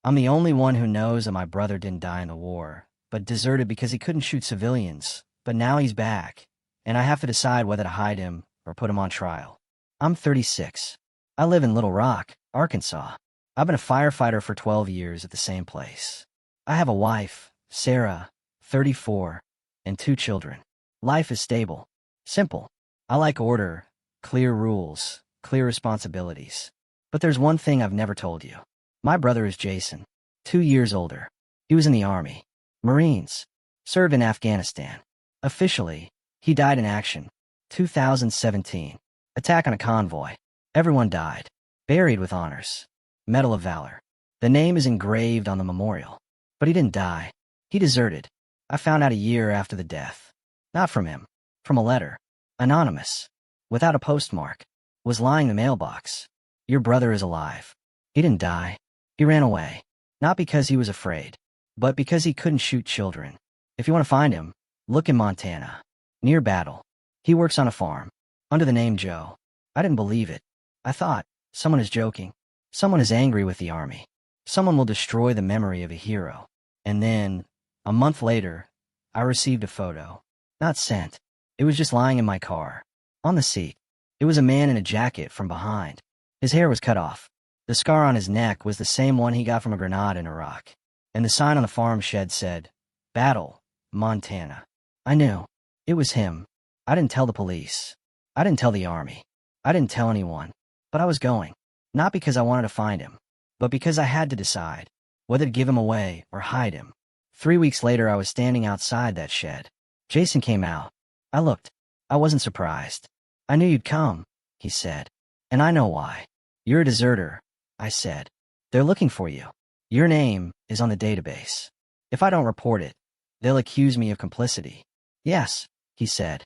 I'm the only one who knows that my brother didn't die in the war, but deserted because he couldn't shoot civilians. But now he's back, and I have to decide whether to hide him or put him on trial. I'm 36. I live in Little Rock, Arkansas. I've been a firefighter for 12 years at the same place. I have a wife, Sarah, 34, and 2 children. Life is stable. Simple. I like order, clear rules, clear responsibilities. But there's one thing I've never told you. My brother is Jason, 2 years older. He was in the Army, Marines, served in Afghanistan. Officially, he died in action. 2017. Attack on a convoy. Everyone died. Buried with honors. Medal of Valor. The name is engraved on the memorial. But he didn't die. He deserted. I found out a year after the death. Not from him. From a letter. Anonymous. Without a postmark. Was lying in the mailbox. Your brother is alive. He didn't die. He ran away. Not because he was afraid, but because he couldn't shoot children. If you want to find him, look in Montana. Near Battle. He works on a farm. Under the name Joe. I didn't believe it. I thought, someone is joking. Someone is angry with the Army. Someone will destroy the memory of a hero. And then, a month later, I received a photo. Not sent. It was just lying in my car. On the seat. It was a man in a jacket from behind. His hair was cut off. The scar on his neck was the same one he got from a grenade in Iraq. And the sign on the farm shed said, Battle, Montana. I knew. It was him. I didn't tell the police. I didn't tell the Army. I didn't tell anyone. But I was going. Not because I wanted to find him, but because I had to decide whether to give him away or hide him. 3 weeks later, I was standing outside that shed. Jason came out. I looked. I wasn't surprised. I knew you'd come, he said. And I know why. You're a deserter, I said. They're looking for you. Your name is on the database. If I don't report it, they'll accuse me of complicity. Yes, he said.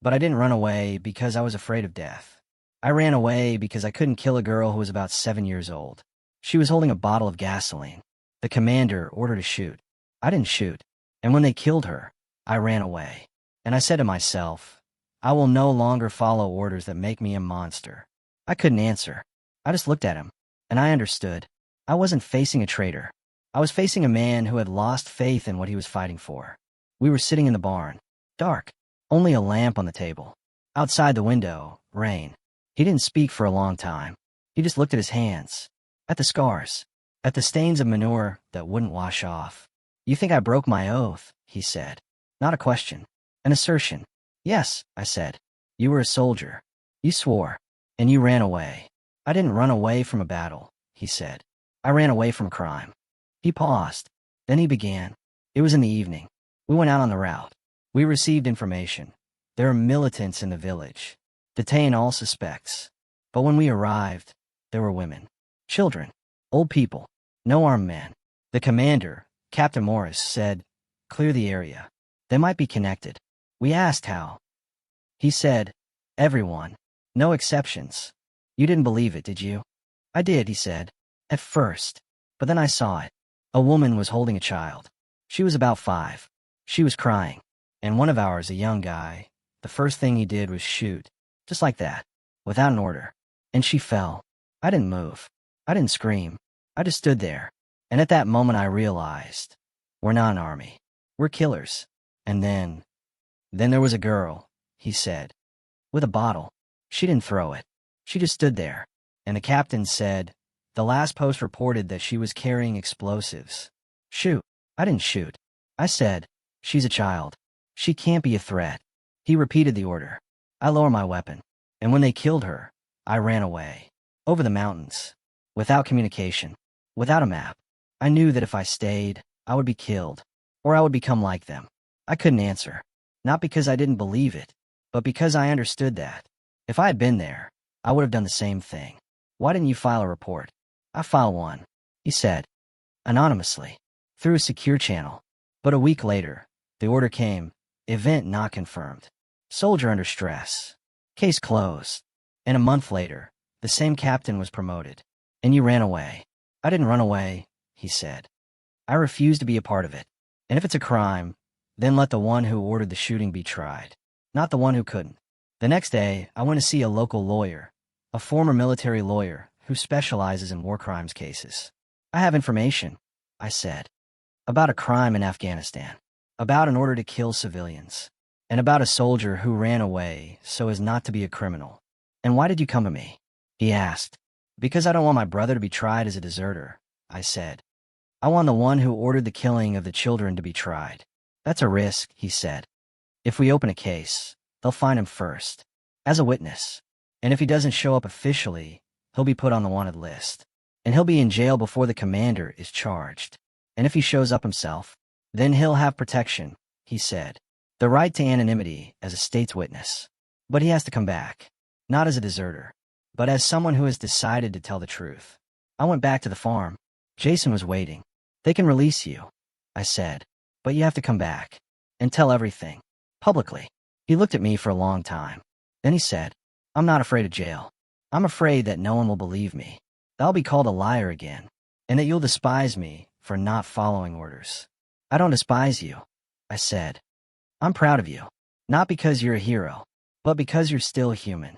But I didn't run away because I was afraid of death. I ran away because I couldn't kill a girl who was about 7 years old. She was holding a bottle of gasoline. The commander ordered to shoot. I didn't shoot. And when they killed her, I ran away. And I said to myself, I will no longer follow orders that make me a monster. I couldn't answer. I just looked at him. And I understood. I wasn't facing a traitor. I was facing a man who had lost faith in what he was fighting for. We were sitting in the barn. Dark. Only a lamp on the table. Outside the window, rain. He didn't speak for a long time. He just looked at his hands. At the scars. At the stains of manure that wouldn't wash off. You think I broke my oath, he said. Not a question. An assertion. Yes, I said. You were a soldier. You swore. And you ran away. I didn't run away from a battle, he said. I ran away from a crime. He paused. Then he began. It was in the evening. We went out on the route. We received information. There are militants in the village. Detain all suspects. But when we arrived, there were women. Children. Old people. No armed men. The commander, Captain Morris, said, clear the area. They might be connected. We asked how. He said, everyone. No exceptions. You didn't believe it, did you? I did, he said. At first. But then I saw it. A woman was holding a child. She was about 5. She was crying. And one of ours, a young guy, the first thing he did was shoot. Just like that. Without an order. And she fell. I didn't move. I didn't scream. I just stood there. And at that moment I realized, we're not an army. We're killers. And then there was a girl, he said, with a bottle. She didn't throw it. She just stood there. And the captain said, the last post reported that she was carrying explosives. Shoot. I didn't shoot. I said, she's a child. She can't be a threat. He repeated the order. I lowered my weapon. And when they killed her, I ran away. Over the mountains. Without communication. Without a map. I knew that if I stayed, I would be killed. Or I would become like them. I couldn't answer. Not because I didn't believe it, but because I understood that. If I had been there, I would have done the same thing. Why didn't you file a report? I filed one, he said. Anonymously. Through a secure channel. But a week later, the order came. Event not confirmed. Soldier under stress. Case closed. And a month later, the same captain was promoted. And you ran away. I didn't run away, he said. I refuse to be a part of it. And if it's a crime, then let the one who ordered the shooting be tried. Not the one who couldn't. The next day, I went to see a local lawyer, a former military lawyer who specializes in war crimes cases. I have information, I said, about a crime in Afghanistan, about an order to kill civilians, and about a soldier who ran away so as not to be a criminal. And why did you come to me? He asked. Because I don't want my brother to be tried as a deserter, I said. I want the one who ordered the killing of the children to be tried. That's a risk, he said. If we open a case, they'll find him first, as a witness. And if he doesn't show up officially, he'll be put on the wanted list. And he'll be in jail before the commander is charged. And if he shows up himself, then he'll have protection, he said. The right to anonymity as a state's witness. But he has to come back. Not as a deserter, but as someone who has decided to tell the truth. I went back to the farm. Jason was waiting. They can release you, I said, but you have to come back and tell everything, publicly. He looked at me for a long time. Then he said, I'm not afraid of jail. I'm afraid that no one will believe me, that I'll be called a liar again, and that you'll despise me for not following orders. I don't despise you, I said. I'm proud of you, not because you're a hero, but because you're still human.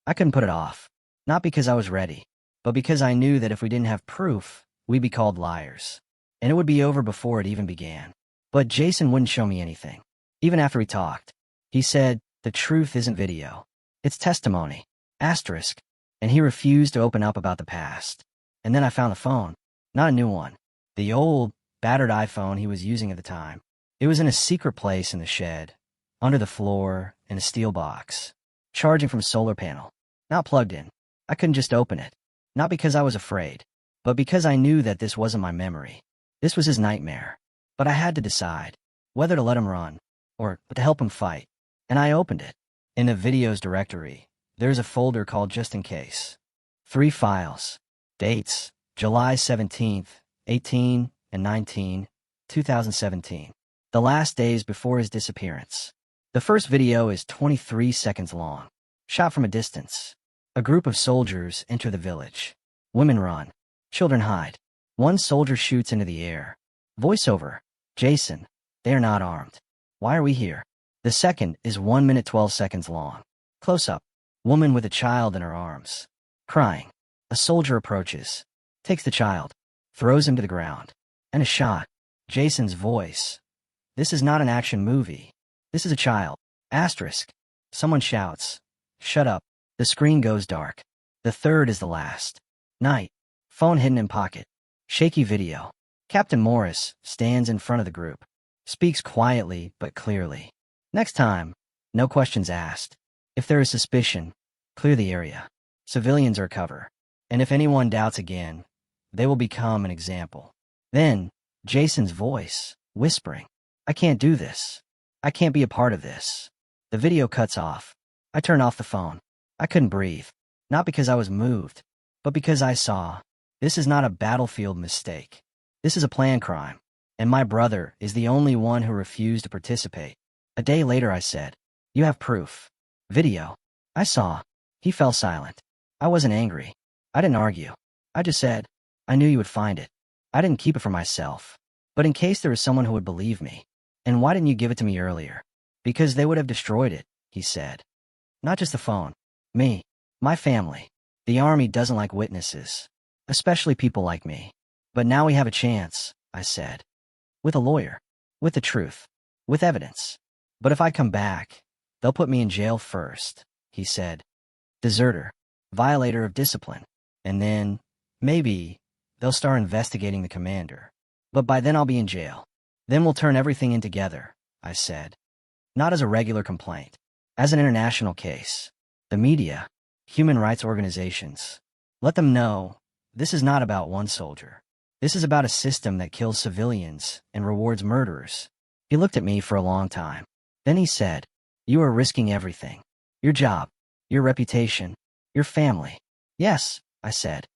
I couldn't put it off, not because I was ready, but because I knew that if we didn't have proof, we'd be called liars, and it would be over before it even began. But Jason wouldn't show me anything. Even after we talked, he said, the truth isn't video. It's testimony. Asterisk. And he refused to open up about the past. And then I found the phone. Not a new one. The old, battered iPhone he was using at the time. It was in a secret place in the shed, under the floor, in a steel box, charging from a solar panel, not plugged in. I couldn't just open it. Not because I was afraid, but because I knew that this wasn't my memory. This was his nightmare. But I had to decide whether to let him run or to help him fight. And I opened it. In the videos directory, there's a folder called Just In Case. 3 files. Dates, July 17th, 18 and 19, 2017. The last days before his disappearance. The first video is 23 seconds long. Shot from a distance. A group of soldiers enter the village. Women run. Children hide. One soldier shoots into the air. Voiceover. Jason, they are not armed. Why are we here? The second is 1 minute 12 seconds long. Close up. Woman with a child in her arms. Crying. A soldier approaches. Takes the child. Throws him to the ground. And a shot. Jason's voice. This is not an action movie. This is a child. Asterisk. Someone shouts. Shut up. The screen goes dark. The third is the last. Night. Phone hidden in pocket. Shaky video. Captain Morris stands in front of the group. Speaks quietly but clearly. Next time, no questions asked. If there is suspicion, clear the area. Civilians are cover. And if anyone doubts again, they will become an example. Then, Jason's voice, whispering. I can't do this. I can't be a part of this. The video cuts off. I turn off the phone. I couldn't breathe. Not because I was moved, but because I saw. This is not a battlefield mistake. This is a planned crime. And my brother is the only one who refused to participate. A day later I said, you have proof. Video. I saw. He fell silent. I wasn't angry. I didn't argue. I just said, I knew you would find it. I didn't keep it for myself. But in case there was someone who would believe me. And why didn't you give it to me earlier? Because they would have destroyed it, he said. Not just the phone. Me. My family. The army doesn't like witnesses. Especially people like me. But now we have a chance, I said. With a lawyer. With the truth. With evidence. But if I come back, they'll put me in jail first, he said. Deserter. Violator of discipline. And then, maybe, they'll start investigating the commander. But by then I'll be in jail. Then we'll turn everything in together, I said. Not as a regular complaint. As an international case. The media. Human rights organizations. Let them know, this is not about one soldier. This is about a system that kills civilians and rewards murderers. He looked at me for a long time. Then he said, you are risking everything. Your job. Your reputation. Your family. Yes, I said.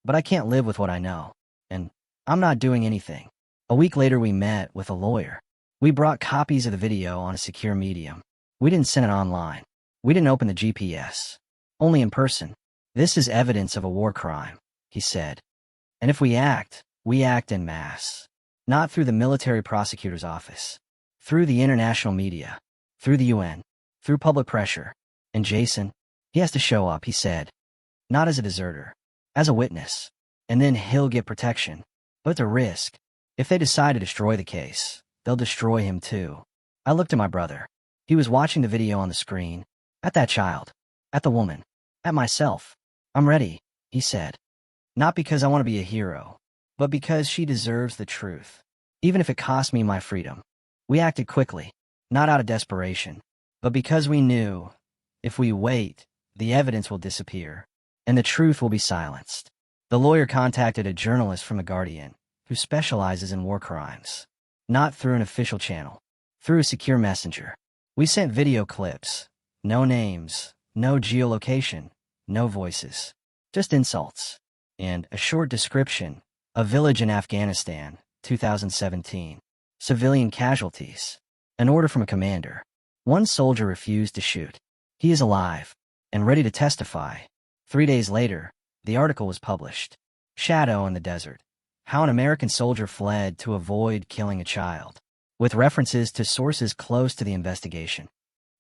But I can't live with what I know. And I'm not doing anything. A week later we met with a lawyer. We brought copies of the video on a secure medium. We didn't send it online. We didn't open the GPS. Only in person. This is evidence of a war crime, he said. And if we act en masse. Not through the military prosecutor's office. Through the international media. Through the UN. Through public pressure. And Jason, he has to show up, he said. Not as a deserter. As a witness. And then he'll get protection. But it's a risk. If they decide to destroy the case, they'll destroy him too. I looked at my brother. He was watching the video on the screen. At that child. At the woman. At myself. I'm ready, he said. Not because I want to be a hero, but because she deserves the truth, even if it cost me my freedom. We acted quickly, not out of desperation, but because we knew, if we wait, the evidence will disappear, and the truth will be silenced. The lawyer contacted a journalist from The Guardian, who specializes in war crimes. Not through an official channel, through a secure messenger. We sent video clips, no names, no geolocation, no voices, just insults, and a short description. A village in Afghanistan, 2017. Civilian casualties. An order from a commander. One soldier refused to shoot. He is alive and ready to testify. 3 days later, the article was published. Shadow in the Desert. How an American soldier fled to avoid killing a child. With references to sources close to the investigation.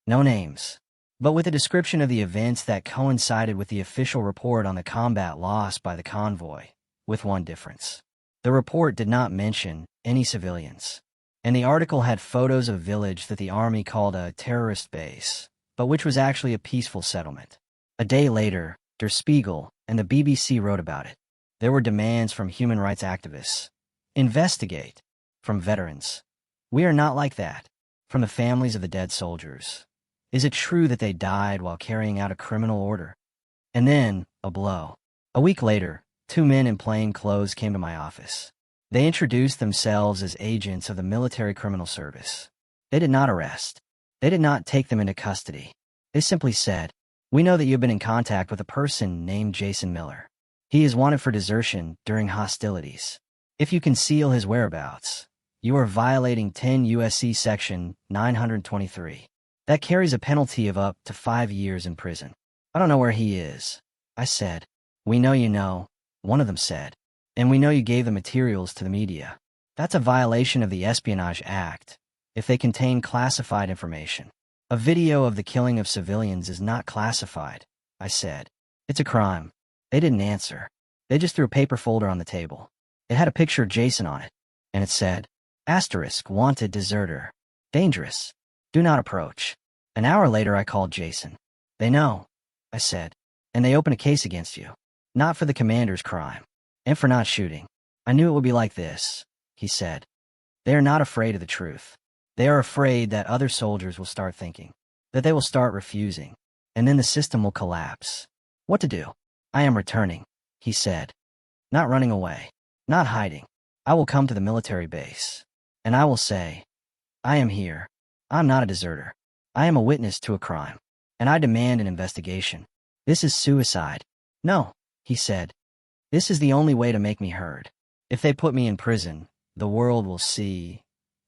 No names, but with a description of the events that coincided with the official report on the combat lost by the convoy, with one difference. The report did not mention any civilians, and the article had photos of a village that the army called a terrorist base, but which was actually a peaceful settlement. A day later, Der Spiegel and the BBC wrote about it. There were demands from human rights activists. Investigate. From veterans. We are not like that. From the families of the dead soldiers. Is it true that they died while carrying out a criminal order? And then, a blow. A week later, 2 men in plain clothes came to my office. They introduced themselves as agents of the Military Criminal Service. They did not arrest. They did not take them into custody. They simply said, "We know that you have been in contact with a person named Jason Miller. He is wanted for desertion during hostilities. If you conceal his whereabouts, you are violating 10 U.S.C. Section 923. That carries a penalty of up to 5 years in prison." "I don't know where he is," I said. "We know you know," one of them said. "And we know you gave the materials to the media. That's a violation of the Espionage Act, if they contain classified information." "A video of the killing of civilians is not classified," I said. "It's a crime." They didn't answer. They just threw a paper folder on the table. It had a picture of Jason on it, and it said, "Asterisk, wanted deserter. Dangerous. Do not approach." An hour later I called Jason. "They know," I said, "and they open a case against you. Not for the commander's crime, and for not shooting." "I knew it would be like this," he said. "They are not afraid of the truth. They are afraid that other soldiers will start thinking, that they will start refusing, and then the system will collapse." "What to do?" "I am returning," he said. "Not running away. Not hiding. I will come to the military base. And I will say, I am here. I'm not a deserter. I am a witness to a crime. And I demand an investigation. This is suicide." "No," he said. "This is the only way to make me heard. If they put me in prison, the world will see.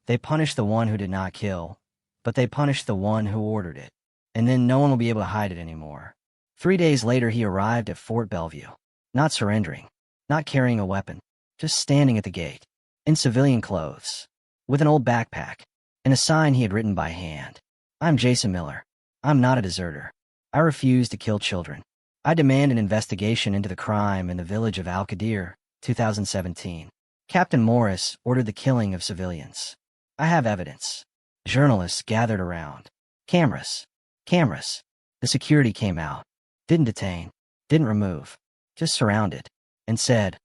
They punish the one who did not kill, but they punish the one who ordered it. And then no one will be able to hide it anymore." 3 days later he arrived at Fort Bellevue. Not surrendering. Not carrying a weapon. Just standing at the gate. In civilian clothes. With an old backpack. And a sign he had written by hand. "I'm Jason Miller. I'm not a deserter. I refuse to kill children. I demand an investigation into the crime in the village of Al-Qadir, 2017. Captain Morris ordered the killing of civilians. I have evidence." Journalists gathered around. Cameras. Cameras. The security came out. Didn't detain. Didn't remove. Just surrounded. And said,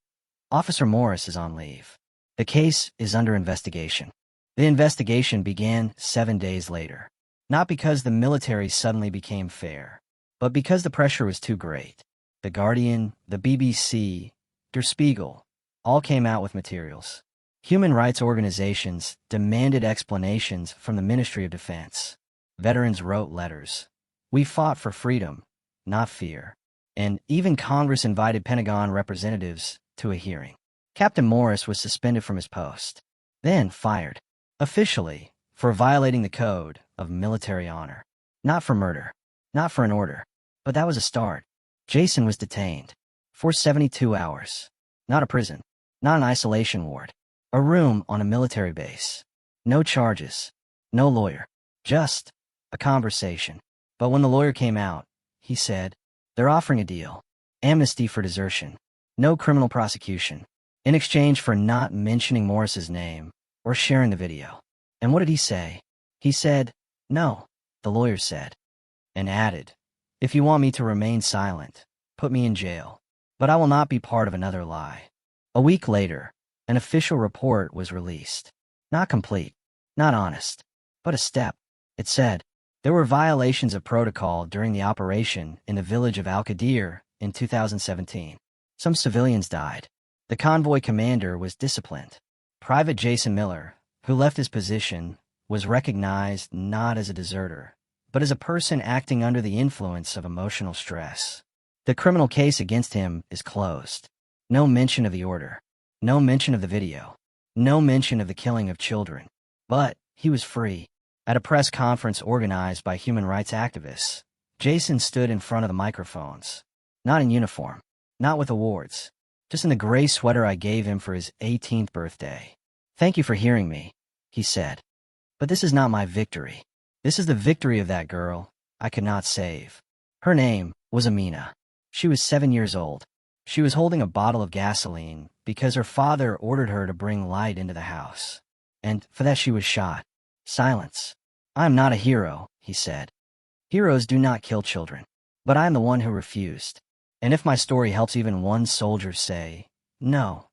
"Officer Morris is on leave. The case is under investigation." The investigation began 7 days later. Not because the military suddenly became fair, but because the pressure was too great. The Guardian, the BBC, Der Spiegel, all came out with materials. Human rights organizations demanded explanations from the Ministry of Defense. Veterans wrote letters. We fought for freedom, not fear. And even Congress invited Pentagon representatives to a hearing. Captain Morris was suspended from his post, then fired, officially, for violating the code of military honor. Not for murder, not for an order, but that was a start. Jason was detained for 72 hours. Not a prison, not an isolation ward, a room on a military base. No charges, no lawyer, just a conversation. But when the lawyer came out, he said, "They're offering a deal. Amnesty for desertion. No criminal prosecution. in exchange for not mentioning Morris's name or sharing the video. And what did he say? He said, "No," the lawyer said, and added, "If you want me to remain silent, put me in jail. But I will not be part of another lie." A week later, an official report was released. Not complete, not honest, but a step. It said, there were violations of protocol during the operation in the village of Al-Qadir in 2017. Some civilians died. The convoy commander was disciplined. Private Jason Miller, who left his position, was recognized not as a deserter, but as a person acting under the influence of emotional stress. The criminal case against him is closed. No mention of the order. No mention of the video. No mention of the killing of children. But he was free. At a press conference organized by human rights activists, Jason stood in front of the microphones. Not in uniform. Not with awards. Just in the gray sweater I gave him for his 18th birthday. "Thank you for hearing me," he said. "But this is not my victory. This is the victory of that girl I could not save." Her name was Amina. She was 7 years old. She was holding a bottle of gasoline because her father ordered her to bring light into the house. And for that she was shot. Silence. "I am not a hero," he said. "Heroes do not kill children. But I am the one who refused. And if my story helps even one soldier say, no,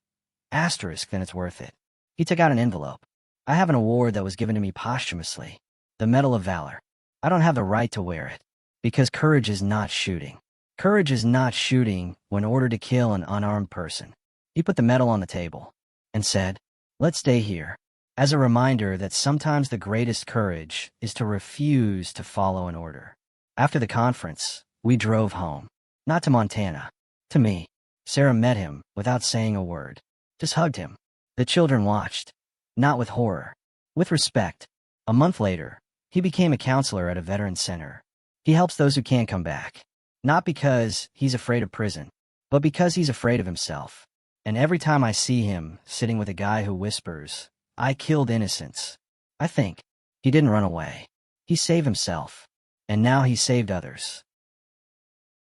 asterisk, then it's worth it." He took out an envelope. "I have an award that was given to me posthumously. The Medal of Valor. I don't have the right to wear it. Because courage is not shooting. Courage is not shooting when ordered to kill an unarmed person." He put the medal on the table and said, "Let's stay here, as a reminder that sometimes the greatest courage is to refuse to follow an order." After the conference, we drove home. Not to Montana. To me. Sarah met him without saying a word. Just hugged him. The children watched. Not with horror. With respect. A month later, he became a counselor at a veteran center. He helps those who can't come back. Not because he's afraid of prison, but because he's afraid of himself. And every time I see him sitting with a guy who whispers, "I killed innocents," I think, he didn't run away. He saved himself. And now he saved others.